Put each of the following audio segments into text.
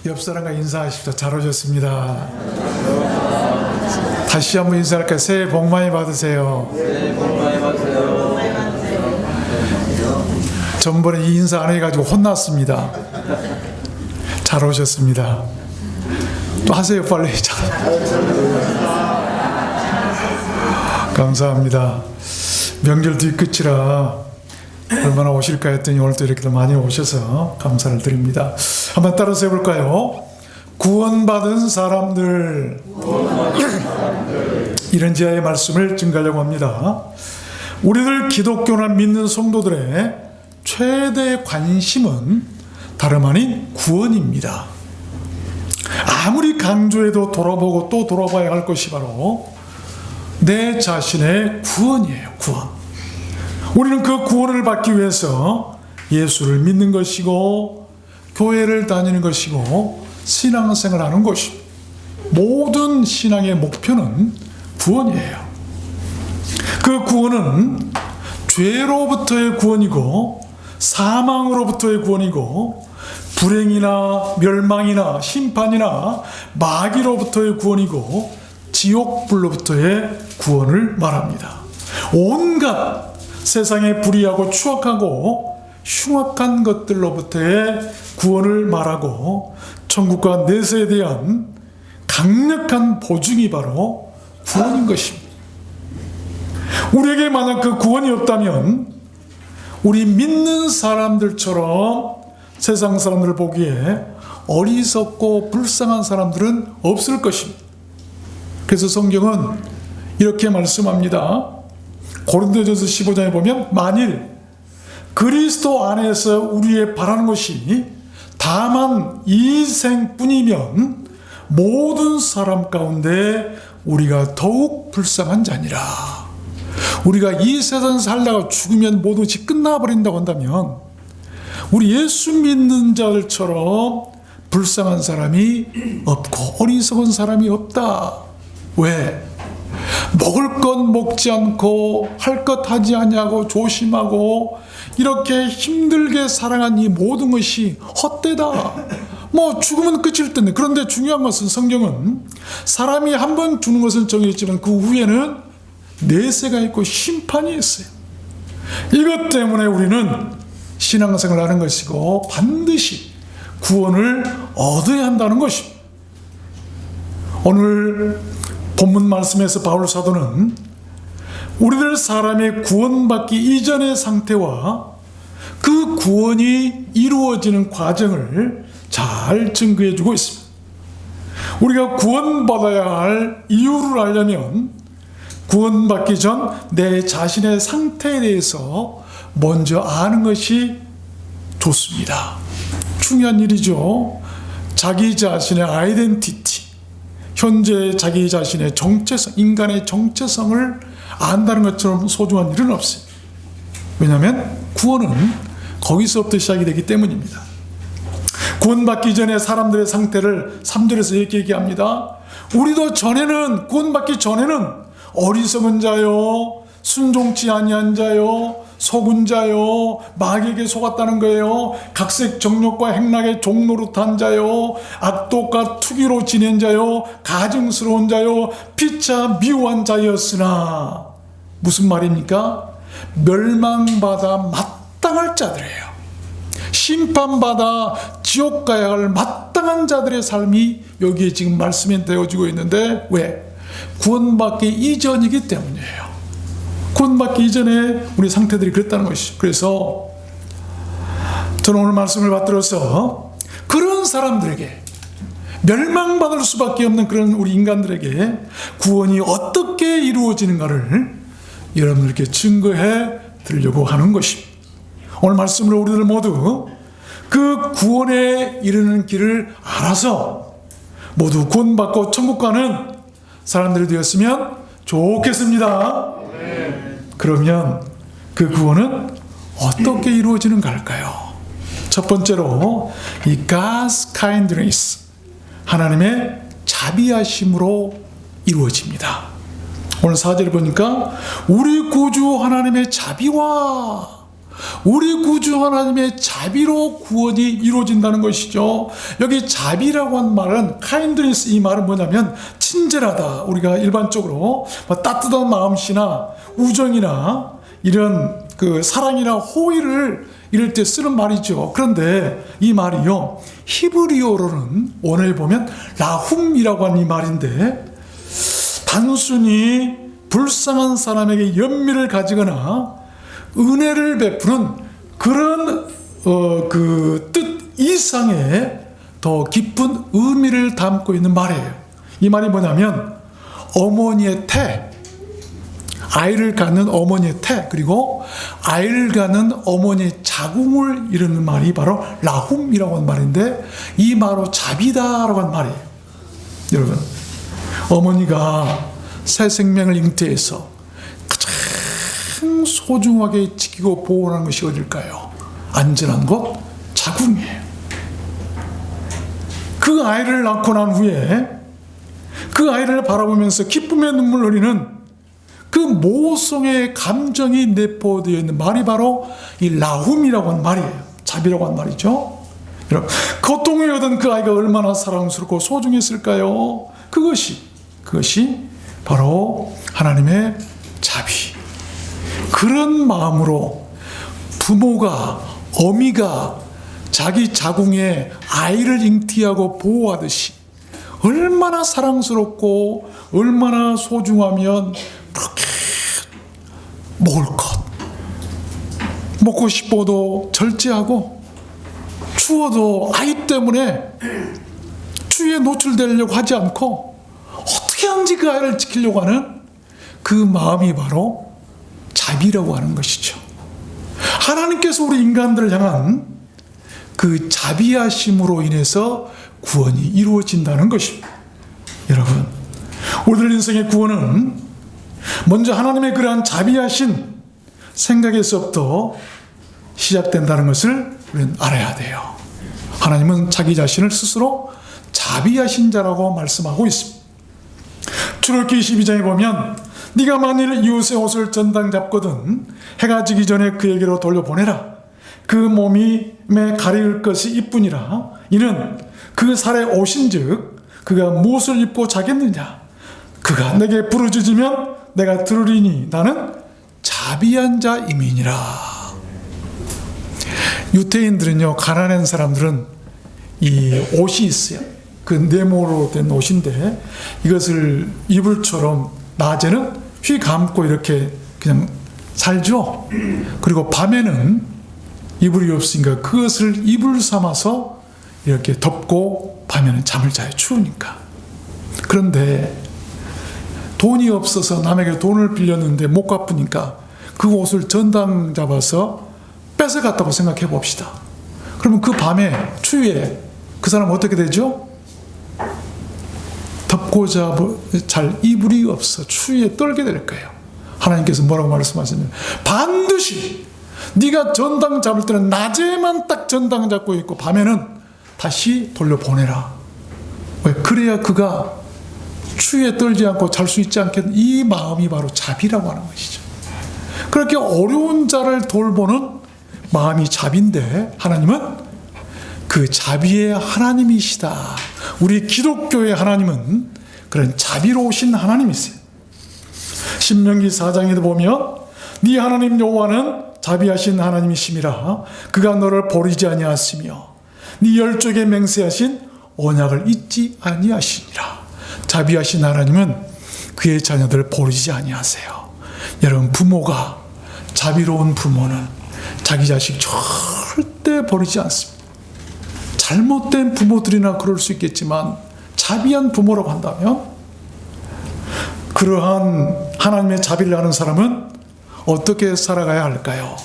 옆 사람과 인사하십시오. 잘 오셨습니다. 다시 한번 인사할까요? 새해 복 많이 받으세요. 새해 복 많이 받으세요. 전번에 이 인사 안 해가지고 혼났습니다. 잘 오셨습니다. 또 하세요, 빨리. 감사합니다. 명절 뒤끝이라 얼마나 오실까 했더니 오늘 또 이렇게 많이 오셔서 감사를 드립니다. 한번 따라서 해볼까요? 구원받은 사람들. 이런 지하의 말씀을 증가하려고 합니다. 우리들 기독교나 믿는 성도들의 최대 관심은 다름 아닌 구원입니다. 아무리 강조해도 돌아보고 또 돌아봐야 할 것이 바로 내 자신의 구원이에요. 구원. 우리는 그 구원을 받기 위해서 예수를 믿는 것이고 교회를 다니는 것이고 신앙생활을 하는 것이고 모든 신앙의 목표는 구원이에요. 그 구원은 죄로부터의 구원이고 사망으로부터의 구원이고 불행이나 멸망이나 심판이나 마귀로부터의 구원이고 지옥불로부터의 구원을 말합니다. 온갖 세상의 불의하고 추악하고 흉악한 것들로부터의 구원을 말하고 천국과 내세에 대한 강력한 보증이 바로 구원인 것입니다. 우리에게 만약 그 구원이 없다면 우리 믿는 사람들처럼 세상 사람들을 보기에 어리석고 불쌍한 사람들은 없을 것입니다. 그래서 성경은 이렇게 말씀합니다. 고린도전서 15장에 보면 만일 그리스도 안에서 우리의 바라는 것이 다만 이 생뿐이면 모든 사람 가운데 우리가 더욱 불쌍한 자니라. 우리가 이 세상 살다가 죽으면 모든 것이 끝나버린다고 한다면 우리 예수 믿는 자들처럼 불쌍한 사람이 없고 어리석은 사람이 없다. 왜? 먹을 것 먹지 않고 할 것 하지 아니하고 조심하고 이렇게 힘들게 살아간 이 모든 것이 헛되다. 뭐 죽으면 끝일 텐데. 그런데 중요한 것은 성경은 사람이 한 번 죽는 것은 정해졌지만 그 후에는 내세가 있고 심판이 있어요. 이것 때문에 우리는 신앙생활을 하는 것이고 반드시 구원을 얻어야 한다는 것입니다. 오늘 본문 말씀에서 바울 사도는 우리들 사람의 구원받기 이전의 상태와 그 구원이 이루어지는 과정을 잘 증거해 주고 있습니다. 우리가 구원받아야 할 이유를 알려면 구원받기 전 내 자신의 상태에 대해서 먼저 아는 것이 좋습니다. 중요한 일이죠. 자기 자신의 아이덴티티, 현재 자기 자신의 정체성, 인간의 정체성을 안다는 것처럼 소중한 일은 없어요. 왜냐하면 구원은 거기서부터 시작이 되기 때문입니다. 구원받기 전에 사람들의 상태를 3절에서 이렇게 얘기합니다. 우리도 전에는, 구원받기 전에는 어리석은 자요, 순종치 아니한 자요, 속은 자요, 마귀에게 속았다는 거예요. 각색 정욕과 행락의 종노릇한 자요, 악독과 투기로 지낸 자요, 가증스러운 자요, 피차 미워한 자였으나 무슨 말입니까? 멸망받아 마땅할 자들이에요. 심판받아 지옥 가야 할 마땅한 자들의 삶이 여기에 지금 말씀이 되어지고 있는데 왜? 구원받기 이전이기 때문이에요. 구원받기 이전에 우리 상태들이 그랬다는 것이죠. 그래서 저는 오늘 말씀을 받들어서 그런 사람들에게, 멸망받을 수밖에 없는 그런 우리 인간들에게 구원이 어떻게 이루어지는가를 여러분들께 증거해 드리려고 하는 것입니다. 오늘 말씀으로 우리들 모두 그 구원에 이르는 길을 알아서 모두 구원받고 천국 가는 사람들이 되었으면 좋겠습니다. 그러면 그 구원은 어떻게 이루어지는가 할까요? 첫 번째로 이 God's kindness, 하나님의 자비하심으로 이루어집니다. 오늘 4절을 보니까 우리 구주 하나님의 자비와 우리 구주 하나님의 자비로 구원이 이루어진다는 것이죠. 여기 자비라고 한 말은 kindness, 이 말은 뭐냐면 친절하다. 우리가 일반적으로 뭐 따뜻한 마음씨나 우정이나 이런 그 사랑이나 호의를 이럴 때 쓰는 말이죠. 그런데 이 말이요, 히브리어로는 원어에 보면 라훔이라고 하는 이 말인데, 단순히 불쌍한 사람에게 연민을 가지거나 은혜를 베푸는 그런 그 뜻 이상의 더 깊은 의미를 담고 있는 말이에요. 이 말이 뭐냐면 어머니의 태, 아이를 갖는 어머니의 태, 그리고 아이를 갖는 어머니의 자궁을 이루는 말이 바로 라훔이라고 하는 말인데, 이 말로 자비다라고 하는 말이에요. 여러분, 어머니가 새 생명을 잉태해서 가장 소중하게 지키고 보호하는 것이 어딜까요? 안전한 곳, 자궁이에요. 그 아이를 낳고 난 후에 그 아이를 바라보면서 기쁨의 눈물 흘리는 그 모성의 감정이 내포되어 있는 말이 바로 이 라훔이라고 하는 말이에요. 자비라고 하는 말이죠. 여러분, 고통을 얻은 그 아이가 얼마나 사랑스럽고 소중했을까요? 그것이 바로 하나님의 자비. 그런 마음으로 부모가, 어미가 자기 자궁에 아이를 잉태하고 보호하듯이 얼마나 사랑스럽고 얼마나 소중하면 그렇게 먹을 것, 먹고 싶어도 절제하고, 추워도 아이 때문에 추위에 노출되려고 하지 않고 어떻게 하는지 그 아이를 지키려고 하는 그 마음이 바로 자비라고 하는 것이죠. 하나님께서 우리 인간들을 향한 그 자비하심으로 인해서 구원이 이루어진다는 것입니다. 여러분, 우리들 인생의 구원은 먼저 하나님의 그러한 자비하신 생각에서부터 시작된다는 것을 우리는 알아야 돼요. 하나님은 자기 자신을 스스로 자비하신 자라고 말씀하고 있습니다. 출애굽기 22장에 보면 네가 만일 이웃의 옷을 전당 잡거든 해가 지기 전에 그에게로 돌려보내라. 그 몸에 가릴 것이 이뿐이라. 이는 그 살에 오신즉 그가 무엇을 입고 자겠느냐. 그가 내게 부르짖으면 내가 들으리니 나는 자비한 자임이니라. 유태인들은요, 가난한 사람들은 이 옷이 있어요. 그 네모로 된 옷인데 이것을 이불처럼 낮에는 휘 감고 이렇게 그냥 살죠. 그리고 밤에는 이불이 없으니까 그것을 이불 삼아서 이렇게 덮고 밤에는 잠을 자요. 추우니까. 그런데 돈이 없어서 남에게 돈을 빌렸는데 못 갚으니까 그 옷을 전당 잡아서 뺏어갔다고 생각해 봅시다. 그러면 그 밤에 추위에 그 사람 어떻게 되죠? 덮고 잘 이불이 없어 추위에 떨게 될 거예요. 하나님께서 뭐라고 말씀하시냐면 반드시 네가 전당 잡을 때는 낮에만 딱 전당 잡고 있고 밤에는 다시 돌려보내라. 왜? 그래야 그가 추위에 떨지 않고 잘 수 있지 않겠는 이 마음이 바로 자비라고 하는 것이죠. 그렇게 어려운 자를 돌보는 마음이 자비인데 하나님은 그 자비의 하나님이시다. 우리 기독교의 하나님은 그런 자비로우신 하나님이세요. 신명기 4장에도 보면 네 하나님 여호와는 자비하신 하나님이심이라. 그가 너를 버리지 아니하시며 네 열조에게 맹세하신 언약을 잊지 아니하시니라. 자비하신 하나님은 그의 자녀들을 버리지 아니하세요. 여러분, 부모가, 자비로운 부모는 자기 자식 절대 버리지 않습니다. 잘못된 부모들이나 그럴 수 있겠지만 자비한 부모라고 한다면 그러한 하나님의 자비를 아는 사람은 어떻게 살아가야 할까요?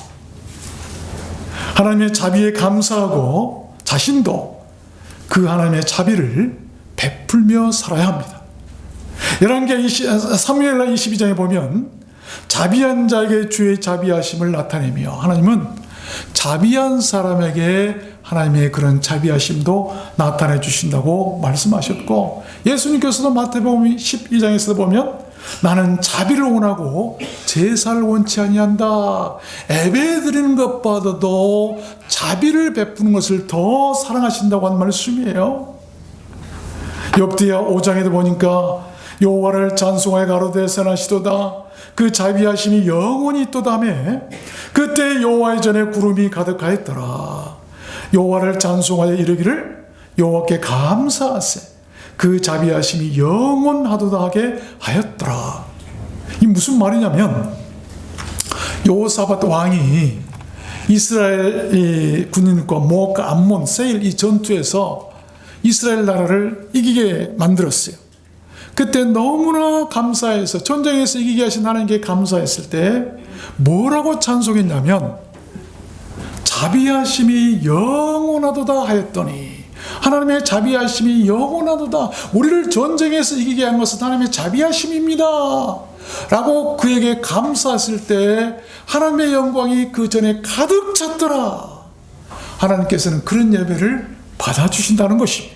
하나님의 자비에 감사하고 자신도 그 하나님의 자비를 베풀며 살아야 합니다. 사무엘하 22장에 보면 자비한 자에게 주의 자비하심을 나타내며 하나님은 자비한 사람에게 하나님의 그런 자비하심도 나타내 주신다고 말씀하셨고, 예수님께서도 마태복음 12장에서 보면 나는 자비를 원하고 제사를 원치 아니한다. 예배 드리는 것보다도 자비를 베푸는 것을 더 사랑하신다고 한 말씀이에요. 욥기야 5장에도 보니까 여호와를 찬송하여 가로되 선하시도다. 그 자비하심이 영원히 있도다며. 그때 여호와의 전에 구름이 가득하였더라. 여호와를 찬송하여 이르기를 여호와께 감사하세. 그 자비하심이 영원하도다 하게 하였더라. 이 무슨 말이냐면 여호사밧 왕이 이스라엘 군인과 모압과 암몬, 세일 이 전투에서 이스라엘 나라를 이기게 만들었어요. 그때 너무나 감사해서 전쟁에서 이기게 하신 하나님께 감사했을 때 뭐라고 찬송했냐면 자비하심이 영원하도다 하였더니, 하나님의 자비하심이 영원하도다. 우리를 전쟁에서 이기게 한 것은 하나님의 자비하심입니다 라고 그에게 감사했을 때 하나님의 영광이 그 전에 가득 찼더라. 하나님께서는 그런 예배를 받아주신다는 것입니다.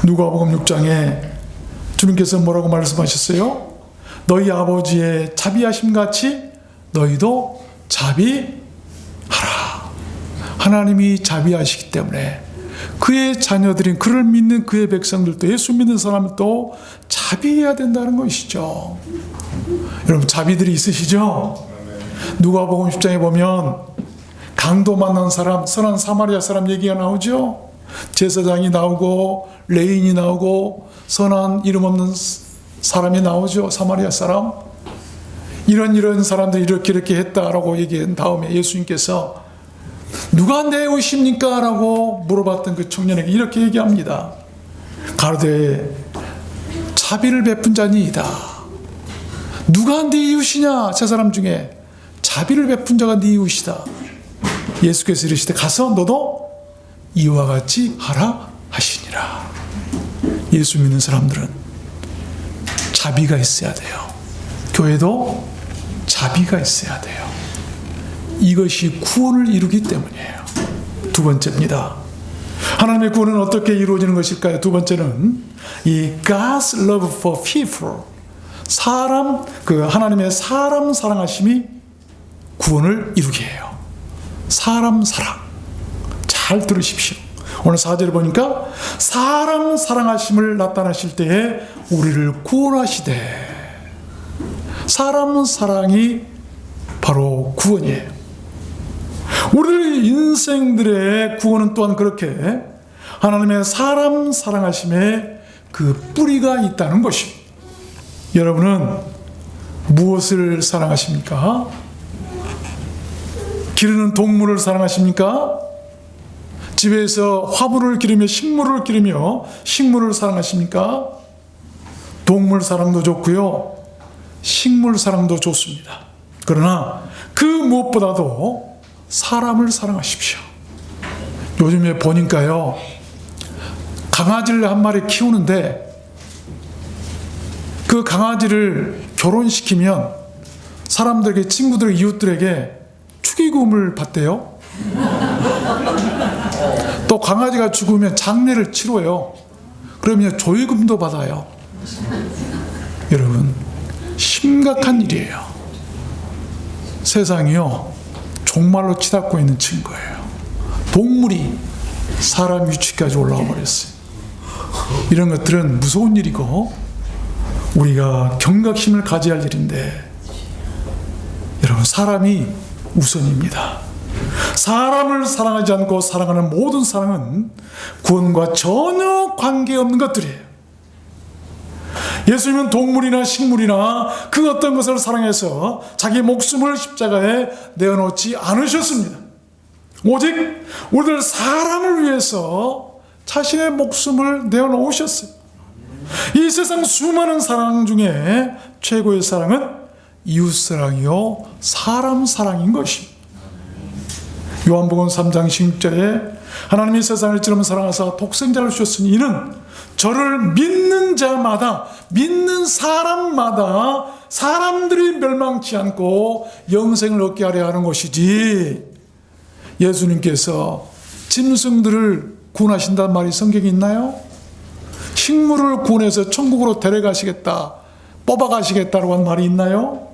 누가복음 6장에 주님께서 뭐라고 말씀하셨어요? 너희 아버지의 자비하심 같이 너희도 자비하라. 하나님이 자비하시기 때문에 그의 자녀들인, 그를 믿는 그의 백성들도, 예수 믿는 사람도 자비해야 된다는 것이죠. 여러분, 자비들이 있으시죠? 누가복음 10장에 보면 강도 만난 사람, 선한 사마리아 사람 얘기가 나오죠. 제사장이 나오고 레인이 나오고 선한 이름 없는 사람이 나오죠. 사마리아 사람. 이런 사람들이 이렇게 했다라고 얘기한 다음에 예수님께서 누가 내 이웃입니까? 라고 물어봤던 그 청년에게 이렇게 얘기합니다. 가로되 자비를 베푼 자니이다. 누가 네 이웃이냐? 저 사람 중에 자비를 베푼 자가 네 이웃이다. 예수께서 이르시되 가서 너도 이와 같이 하라 하시니라. 예수 믿는 사람들은 자비가 있어야 돼요. 교회도 자비가 있어야 돼요. 이것이 구원을 이루기 때문이에요. 두 번째입니다. 하나님의 구원은 어떻게 이루어지는 것일까요? 두 번째는 이 God's love for people, 하나님의 사람 사랑하심이 구원을 이루게 해요. 사람 사랑. 잘 들으십시오. 오늘 4절을 보니까 사람 사랑하심을 나타나실 때에 우리를 구원하시되, 사람 사랑이 바로 구원이에요. 우리 인생들의 구원은 또한 그렇게 하나님의 사람 사랑하심에 그 뿌리가 있다는 것입니다. 여러분은 무엇을 사랑하십니까? 기르는 동물을 사랑하십니까? 집에서 화물을 기르며 식물을 사랑하십니까? 동물 사랑도 좋고요, 식물 사랑도 좋습니다. 그러나 그 무엇보다도 사람을 사랑하십시오. 요즘에 보니까요, 강아지를 한 마리 키우는데 그 강아지를 결혼시키면 사람들에게, 친구들, 이웃들에게 축의금을 받대요. 또 강아지가 죽으면 장례를 치러요. 그러면 조의금도 받아요. 여러분, 심각한 일이에요. 세상이요, 종말로 치닫고 있는 친구예요. 동물이 사람 위치까지 올라와 버렸어요. 이런 것들은 무서운 일이고 우리가 경각심을 가져야 할 일인데, 여러분, 사람이 우선입니다. 사람을 사랑하지 않고 사랑하는 모든 사랑은 구원과 전혀 관계없는 것들이에요. 예수님은 동물이나 식물이나 그 어떤 것을 사랑해서 자기 목숨을 십자가에 내어놓지 않으셨습니다. 오직 우리들 사람을 위해서 자신의 목숨을 내어놓으셨어요. 이 세상 수많은 사랑 중에 최고의 사랑은 이웃사랑이요 사람 사랑인 것입니다. 요한복음 3장 16절에 하나님이 세상을 이처럼 사랑하사 독생자를 주셨으니 이는 저를 믿는 자마다, 믿는 사람마다 사람들이 멸망치 않고 영생을 얻게 하려 하는 것이지, 예수님께서 짐승들을 구원하신다는 말이 성경에 있나요? 식물을 구원해서 천국으로 데려가시겠다, 뽑아가시겠다라고 한 말이 있나요?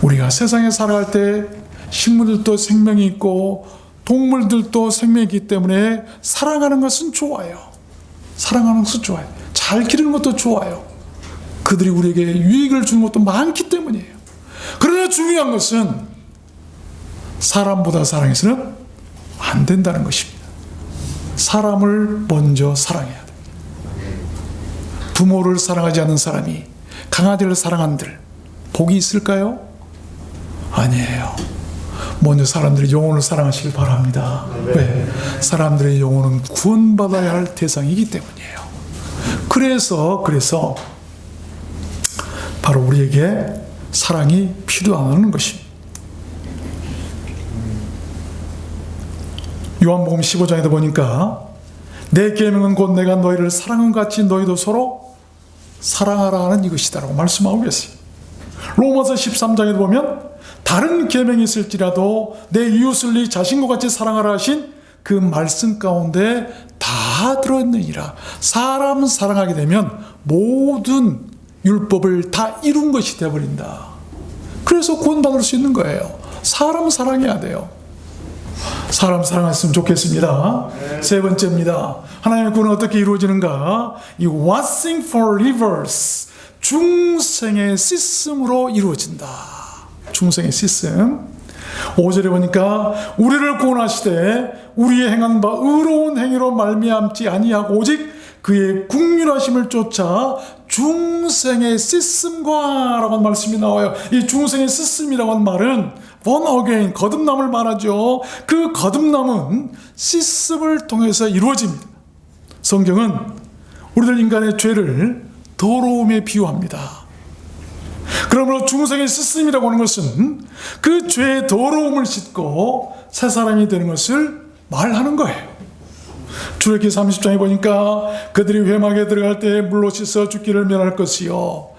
우리가 세상에 살아갈 때 식물들도 생명이 있고 동물들도 생명이 있기 때문에 사랑하는 것은 좋아요. 사랑하는 것은 좋아요. 잘 기르는 것도 좋아요. 그들이 우리에게 유익을 주는 것도 많기 때문이에요. 그러나 중요한 것은 사람보다 사랑해서는 안 된다는 것입니다. 사람을 먼저 사랑해야 돼요. 부모를 사랑하지 않는 사람이 강아지를 사랑한들 복이 있을까요? 아니에요. 먼저 사람들의 영혼을 사랑하시길 바랍니다. 왜? 사람들의 영혼은 구원받아야 할 대상이기 때문이에요. 그래서 바로 우리에게 사랑이 필요하다는 것입니다. 요한복음 15장에도 보니까 내 계명은 곧 내가 너희를 사랑한 것 같이 너희도 서로 사랑하라 하는 이것이다라고 말씀하고 계세요. 로마서 13장에도 보면 다른 계명이 있을지라도 내 이웃을 네 자신과 같이 사랑하라 하신 그 말씀 가운데 다 들어있느니라. 사람 사랑하게 되면 모든 율법을 다 이룬 것이 되어버린다. 그래서 구원받을 수 있는 거예요. 사람 사랑해야 돼요. 사람 사랑했으면 좋겠습니다. 세 번째입니다. 하나님의 구원은 어떻게 이루어지는가? 이 washing for rivers, 중생의 씻음으로 이루어진다. 중생의 씻음. 5절에 보니까 우리를 구원하시되 우리의 행한 바 의로운 행위로 말미암지 아니하고 오직 그의 국률하심을 쫓아 중생의 씻음과 라고 하는 말씀이 나와요. 이 중생의 씻음이라고 하는 말은 born again, 거듭남을 말하죠. 그 거듭남은 씻음을 통해서 이루어집니다. 성경은 우리들 인간의 죄를 더러움에 비유합니다. 그러므로 중생의 씻음이라고 하는 것은 그 죄의 더러움을 씻고 새 사람이 되는 것을 말하는 거예요. 출애굽기 30장에 보니까 그들이 회막에 들어갈 때 물로 씻어 죽기를 면할 것이요.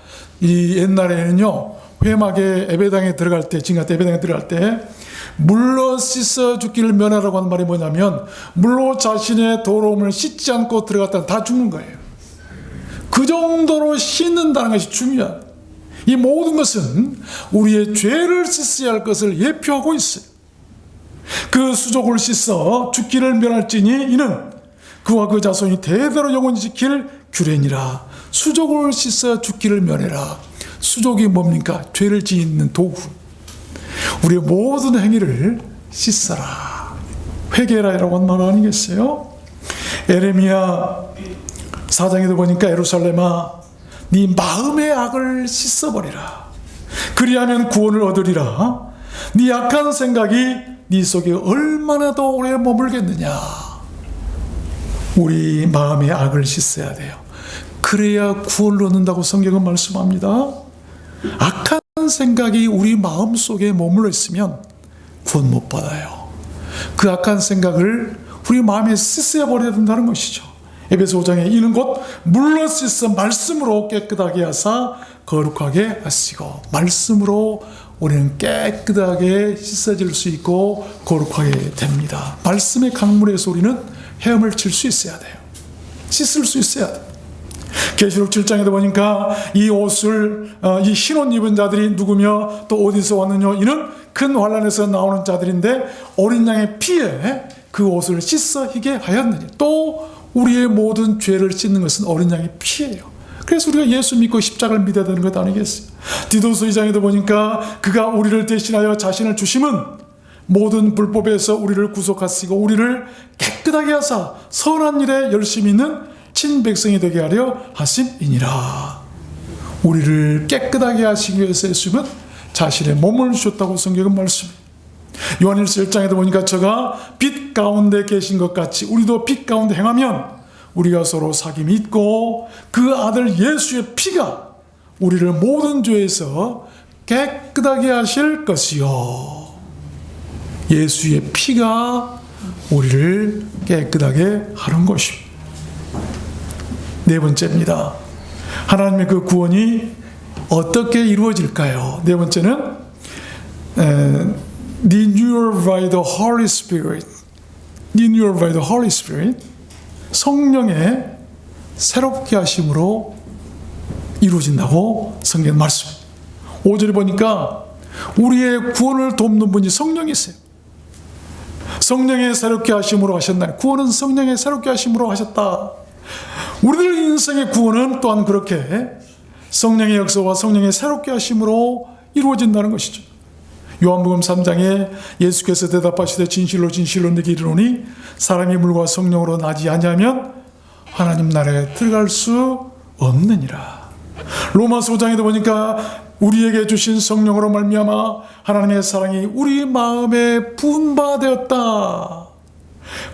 이 옛날에는요, 회막에 에베당에 들어갈 때, 지금 같은 에베당에 들어갈 때 물로 씻어 죽기를 면하라고 하는 말이 뭐냐면 물로 자신의 더러움을 씻지 않고 들어갔다가 다 죽는 거예요. 그 정도로 씻는다는 것이 중요한, 이 모든 것은 우리의 죄를 씻어야 할 것을 예표하고 있어요. 그 수족을 씻어 죽기를 면할지니 이는 그와 그 자손이 대대로 영원히 지킬 규례니라. 수족을 씻어 죽기를 면해라. 수족이 뭡니까? 죄를 짓는 도구. 우리의 모든 행위를 씻어라, 회개라라고 한 말 아니겠어요? 에레미야 4장에도 보니까 예루살렘아 네 마음의 악을 씻어버리라. 그리하면 구원을 얻으리라. 네 악한 생각이 네 속에 얼마나 더 오래 머물겠느냐. 우리 마음의 악을 씻어야 돼요. 그래야 구원을 얻는다고 성경은 말씀합니다. 악한 생각이 우리 마음 속에 머물러 있으면 구원 못 받아요. 그 악한 생각을 우리 마음에 씻어야 버려야 된다는 것이죠. 에베소 5장에 이는 곧 물로 씻어 말씀으로 깨끗하게 하사 거룩하게 하시고, 말씀으로 우리는 깨끗하게 씻어질 수 있고 거룩하게 됩니다. 말씀의 강물에서 우리는 헤엄을 칠 수 있어야 돼요. 씻을 수 있어야 돼요. 계시록 7장에도 보니까 이 옷을 이 흰 옷 입은 자들이 누구며 또 어디서 왔느냐, 이는 큰 환난에서 나오는 자들인데 어린 양의 피에 그 옷을 씻어 희게 하였느니. 또 우리의 모든 죄를 씻는 것은 어린 양의 피예요. 그래서 우리가 예수 믿고 십자가를 믿어야 되는 것 아니겠어요? 디도서 2장에도 보니까 그가 우리를 대신하여 자신을 주심은 모든 불법에서 우리를 구속하시고 우리를 깨끗하게 하사 선한 일에 열심히 있는 친백성이 되게 하려 하심이니라. 우리를 깨끗하게 하시기 위해서 예수님은 자신의 몸을 주셨다고 성경은 말씀합니다. 요한일서 1장에도 보니까 저가 빛 가운데 계신 것 같이 우리도 빛 가운데 행하면 우리가 서로 사귐이 있고 그 아들 예수의 피가 우리를 모든 죄에서 깨끗하게 하실 것이요. 예수의 피가 우리를 깨끗하게 하는 것입니다. 네 번째입니다. 하나님의 그 구원이 어떻게 이루어질까요? 네 번째는 renewed by the Holy Spirit. renewed by the Holy Spirit. 성령의 새롭게 하심으로 이루어진다고 성경 말씀. 5절에 보니까 우리의 구원을 돕는 분이 성령이세요. 성령의 새롭게 하심으로 하셨나니, 구원은 성령의 새롭게 하심으로 하셨다. 우리들 인생의 구원은 또한 그렇게 성령의 역사와 성령의 새롭게 하심으로 이루어진다는 것이죠. 요한복음 3장에 예수께서 대답하시되 진실로 진실로 내게 이르노니 사람이 물과 성령으로 나지 아니하면 하나님 나라에 들어갈 수 없느니라. 로마서 5장에도 보니까 우리에게 주신 성령으로 말미암아 하나님의 사랑이 우리 마음에 부은 바 되었다.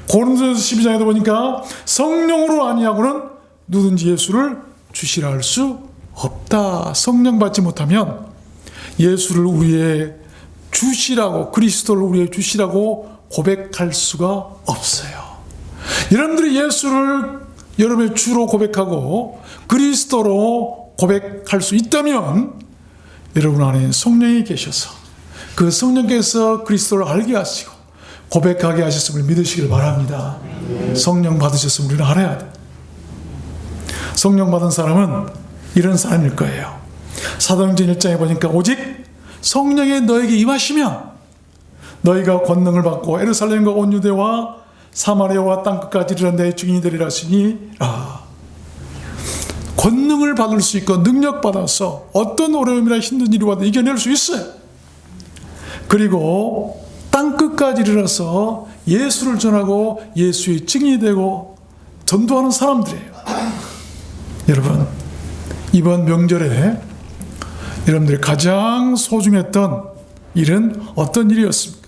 고린도서 12장에도 보니까 성령으로 아니하고는 누구든지 예수를 주시라 할 수 없다. 성령 받지 못하면 예수를 우리의 주시라고, 그리스도를 우리의 주시라고 고백할 수가 없어요. 여러분들이 예수를 여러분의 주로 고백하고 그리스도로 고백할 수 있다면 여러분 안에 성령이 계셔서 그 성령께서 그리스도를 알게 하시고 고백하게 하셨음을 믿으시길 바랍니다. 성령 받으셨음을 우리는 알아야 돼. 성령 받은 사람은 이런 사람일 거예요. 사도행전 1장에 보니까 오직 성령이 너에게 임하시면 너희가 권능을 받고 예루살렘과 온 유대와 사마리아와 땅끝까지 이르러 내 증인이 되리라 하시니, 권능을 받을 수 있고 능력 받아서 어떤 어려움이나 힘든 일이 와도 이겨낼 수 있어요. 그리고 땅끝까지 이르러서 예수를 전하고 예수의 증인이 되고 전도하는 사람들이에요. 여러분, 이번 명절에 여러분들이 가장 소중했던 일은 어떤 일이었습니까?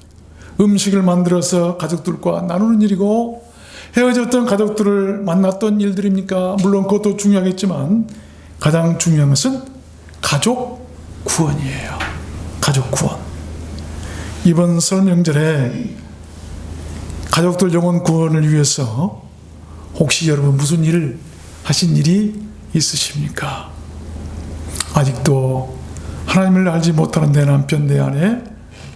음식을 만들어서 가족들과 나누는 일이고 헤어졌던 가족들을 만났던 일들입니까? 물론 그것도 중요하겠지만 가장 중요한 것은 가족 구원이에요. 가족 구원. 이번 설 명절에 가족들 영혼 구원을 위해서 혹시 여러분 무슨 일을 하신 일이 있으십니까? 아직도 하나님을 알지 못하는 내 남편, 내 아내,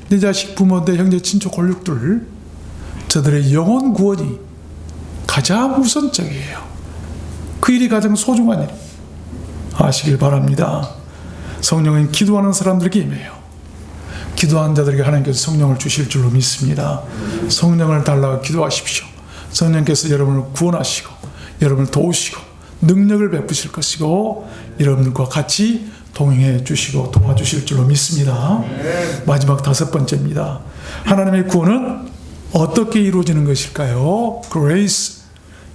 내 자식, 부모, 내 형제, 친척, 골육들, 저들의 영혼 구원이 가장 우선적이에요. 그 일이 가장 소중한 일 아시길 바랍니다. 성령은 기도하는 사람들에게 임해요. 기도하는 자들에게 하나님께서 성령을 주실 줄로 믿습니다. 성령을 달라고 기도하십시오. 성령께서 여러분을 구원하시고 여러분을 도우시고 능력을 베푸실 것이고 여러분들과 같이 동행해 주시고 도와주실 줄로 믿습니다. 마지막 5번째입니다. 하나님의 구원은 어떻게 이루어지는 것일까요? Grace,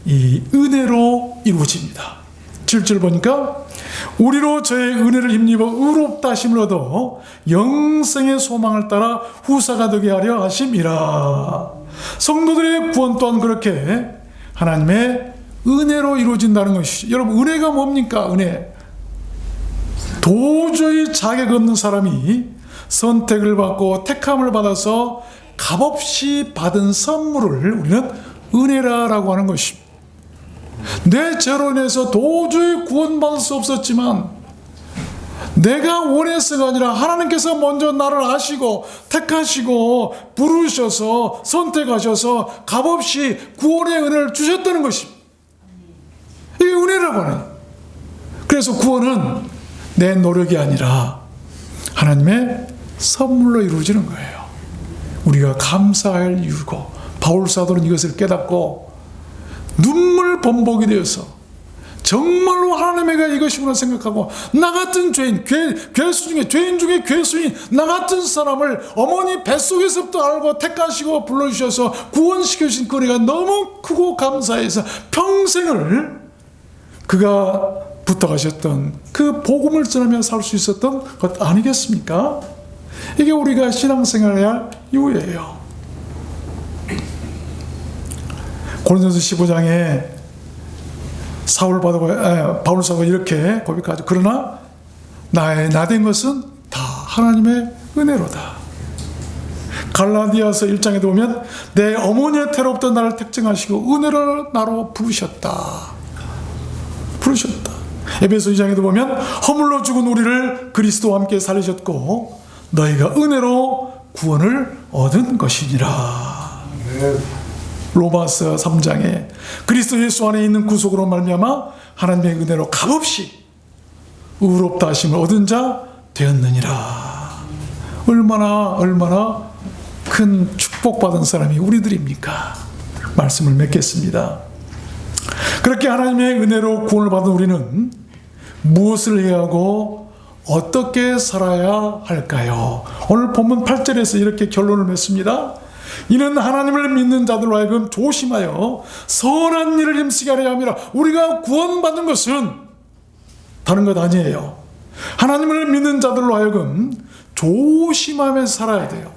이 은혜로 이루어집니다. 7절 보니까 우리로 저의 은혜를 힘입어 의롭다 하심을 얻어 영생의 소망을 따라 후사가 되게 하려 하심이라. 성도들의 구원 또한 그렇게 하나님의 은혜로 이루어진다는 것이죠. 여러분, 은혜가 뭡니까? 은혜. 도저히 자격 없는 사람이 선택을 받고 택함을 받아서 값없이 받은 선물을 우리는 은혜라고 하는 것입니다. 내 죄로 인해서 도저히 구원받을 수 없었지만 내가 원해서가 아니라 하나님께서 먼저 나를 아시고 택하시고 부르셔서 선택하셔서 값없이 구원의 은혜를 주셨다는 것입니다. 이게 은혜라고 하는. 그래서 구원은 내 노력이 아니라 하나님의 선물로 이루어지는 거예요. 우리가 감사할 이유고, 바울 사도는 이것을 깨닫고 눈물 범벅이 되어서 정말로 하나님의 이것이구나 생각하고, 나 같은 죄인, 괴수 중에 죄인 중에 괴수인 나 같은 사람을 어머니 뱃속에서부터 알고 택하시고 불러주셔서 구원시켜주신 그 은혜가 너무 크고 감사해서 평생을 그가 부탁하셨던 그 복음을 전하며 살 수 있었던 것 아니겠습니까? 이게 우리가 신앙생활해야 할 이유예요. 고린도서 15장에 바울 사도가 이렇게 고백하죠. 그러나 나 된 것은 다 하나님의 은혜로다. 갈라디아서 1장에도 보면 내 어머니의 태로부터 나를 택정하시고 은혜로 나로 부르셨다. 에베소 2장에도 보면 허물로 죽은 우리를 그리스도와 함께 살리셨고 너희가 은혜로 구원을 얻은 것이니라. 로마서 3장에 그리스도 예수 안에 있는 구속으로 말미암아 하나님의 은혜로 값없이 의롭다 하심을 얻은 자 되었느니라. 얼마나 큰 축복받은 사람이 우리들입니까? 말씀을 맺겠습니다. 그렇게 하나님의 은혜로 구원을 받은 우리는 무엇을 해야 하고 어떻게 살아야 할까요? 오늘 본문 8절에서 이렇게 결론을 맺습니다. 이는 하나님을 믿는 자들로 하여금 조심하여 선한 일을 힘쓰게 하려 함이라. 우리가 구원받은 것은 다른 것 아니에요. 하나님을 믿는 자들로 하여금 조심하며 살아야 돼요.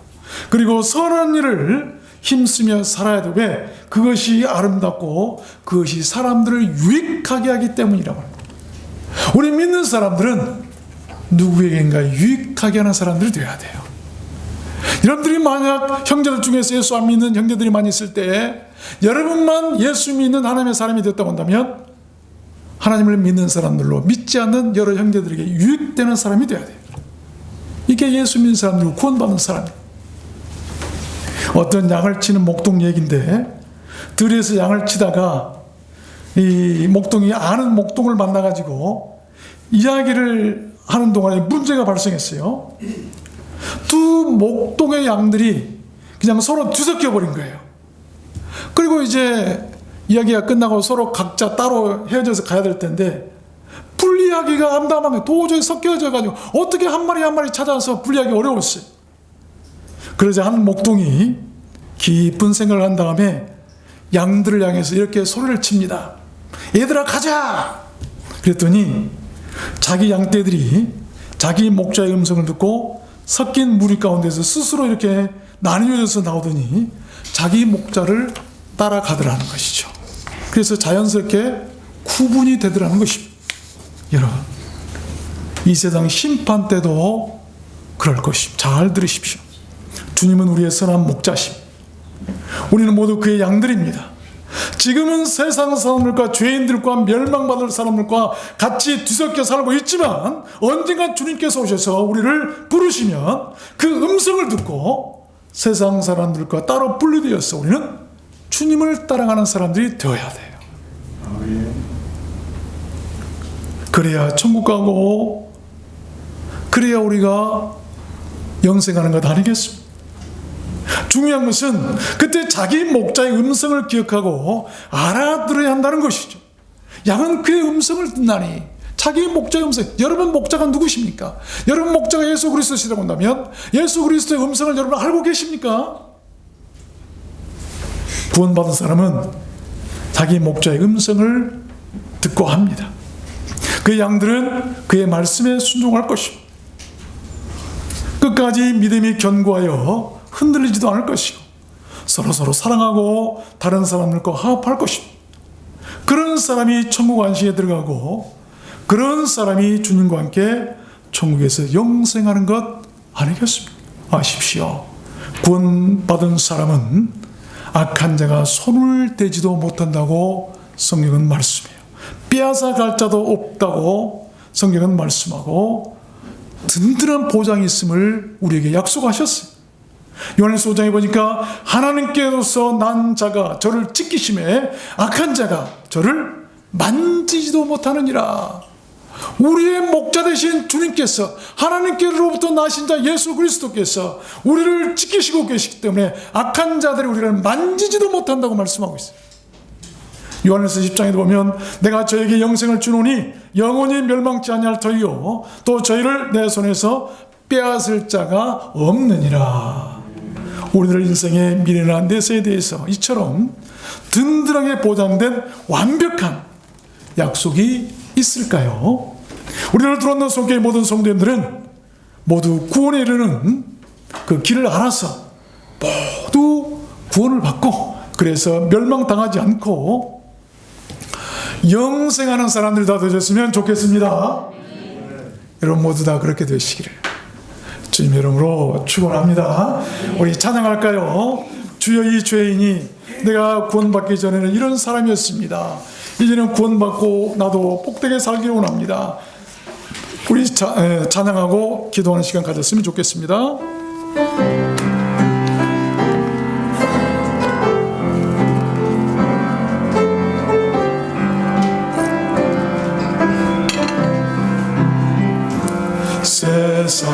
그리고 선한 일을 힘쓰며 살아야 돼요. 왜? 그것이 아름답고 그것이 사람들을 유익하게 하기 때문이라고 합니다. 우리 믿는 사람들은 누구에겐가 유익하게 하는 사람들이 되어야 돼요. 여러분들이 만약 형제들 중에서 예수 안 믿는 형제들이 많이 있을 때 여러분만 예수 믿는 하나님의 사람이 됐다고 한다면 하나님을 믿는 사람들로 믿지 않는 여러 형제들에게 유익되는 사람이 되어야 돼요. 이게 예수 믿는 사람들이고 구원받는 사람이에요. 어떤 양을 치는 목동 얘기인데 들에서 양을 치다가 이 목동이 아는 목동을 만나가지고 이야기를 하는 동안에 문제가 발생했어요. 두 목동의 양들이 그냥 서로 뒤섞여 버린 거예요. 그리고 이제 이야기가 끝나고 서로 각자 따로 헤어져서 가야 될 텐데 분리하기가 암담하게 도저히 섞여져 가지고 어떻게 한 마리 한 마리 찾아서 분리하기 어려웠어요. 그러자 한 목동이 깊은 생각을 한 다음에 양들을 향해서 이렇게 소리를 칩니다. 얘들아 가자! 그랬더니 자기 양떼들이 자기 목자의 음성을 듣고 섞인 무리 가운데서 스스로 이렇게 나뉘어져서 나오더니 자기 목자를 따라가더라는 것이죠. 그래서 자연스럽게 구분이 되더라는 것입니다. 여러분, 이 세상 심판 때도 그럴 것입니다. 잘 들으십시오. 주님은 우리의 선한 목자심. 우리는 모두 그의 양들입니다. 지금은 세상 사람들과 죄인들과 멸망받을 사람들과 같이 뒤섞여 살고 있지만 언젠가 주님께서 오셔서 우리를 부르시면 그 음성을 듣고 세상 사람들과 따로 분리되어서 우리는 주님을 따라가는 사람들이 되어야 돼요. 그래야 천국 가고 그래야 우리가 영생하는 것 아니겠습니까? 중요한 것은 그때 자기 목자의 음성을 기억하고 알아들어야 한다는 것이죠. 양은 그의 음성을 듣나니. 자기 목자의 음성. 여러분 목자가 누구십니까? 여러분 목자가 예수 그리스도시라고 한다면 예수 그리스도의 음성을 여러분 알고 계십니까? 구원받은 사람은 자기 목자의 음성을 듣고 합니다. 그 양들은 그의 말씀에 순종할 것입니다. 끝까지 믿음이 견고하여 흔들리지도 않을 것이고 서로 사랑하고 다른 사람들과 화합할 것입니다. 그런 사람이 천국 안식에 들어가고 그런 사람이 주님과 함께 천국에서 영생하는 것 아니겠습니까? 아십시오. 구원받은 사람은 악한 자가 손을 대지도 못한다고 성경은 말씀해요. 빼앗아 갈 자도 없다고 성경은 말씀하고 든든한 보장이 있음을 우리에게 약속하셨어요. 요한일서 5장에 보니까 하나님께로서 난 자가 저를 지키심에 악한 자가 저를 만지지도 못하느니라. 우리의 목자 되신 주님께서 하나님께로부터 나신 자 예수 그리스도께서 우리를 지키시고 계시기 때문에 악한 자들이 우리를 만지지도 못한다고 말씀하고 있어요. 요한일서 10장에도 보면 내가 저에게 영생을 주노니 영원히 멸망치 아니할 터이요 또 저희를 내 손에서 빼앗을 자가 없느니라. 우리들 인생의 미래나 내세에 대해서 이처럼 든든하게 보장된 완벽한 약속이 있을까요? 우리를 들었는 성교의 모든 성도님들은 모두 구원에 이르는 그 길을 알아서 모두 구원을 받고 그래서 멸망당하지 않고 영생하는 사람들이 다 되셨으면 좋겠습니다. 여러분 모두 다 그렇게 되시기를 주님 이름으로 축원합니다. 우리 찬양할까요? 주여 이 죄인이 내가 구원받기 전에는 이런 사람이었습니다. 이제는 구원받고 나도 복되게 살기를 원합니다. 우리 찬양하고 기도하는 시간 가졌으면 좋겠습니다. 세상에서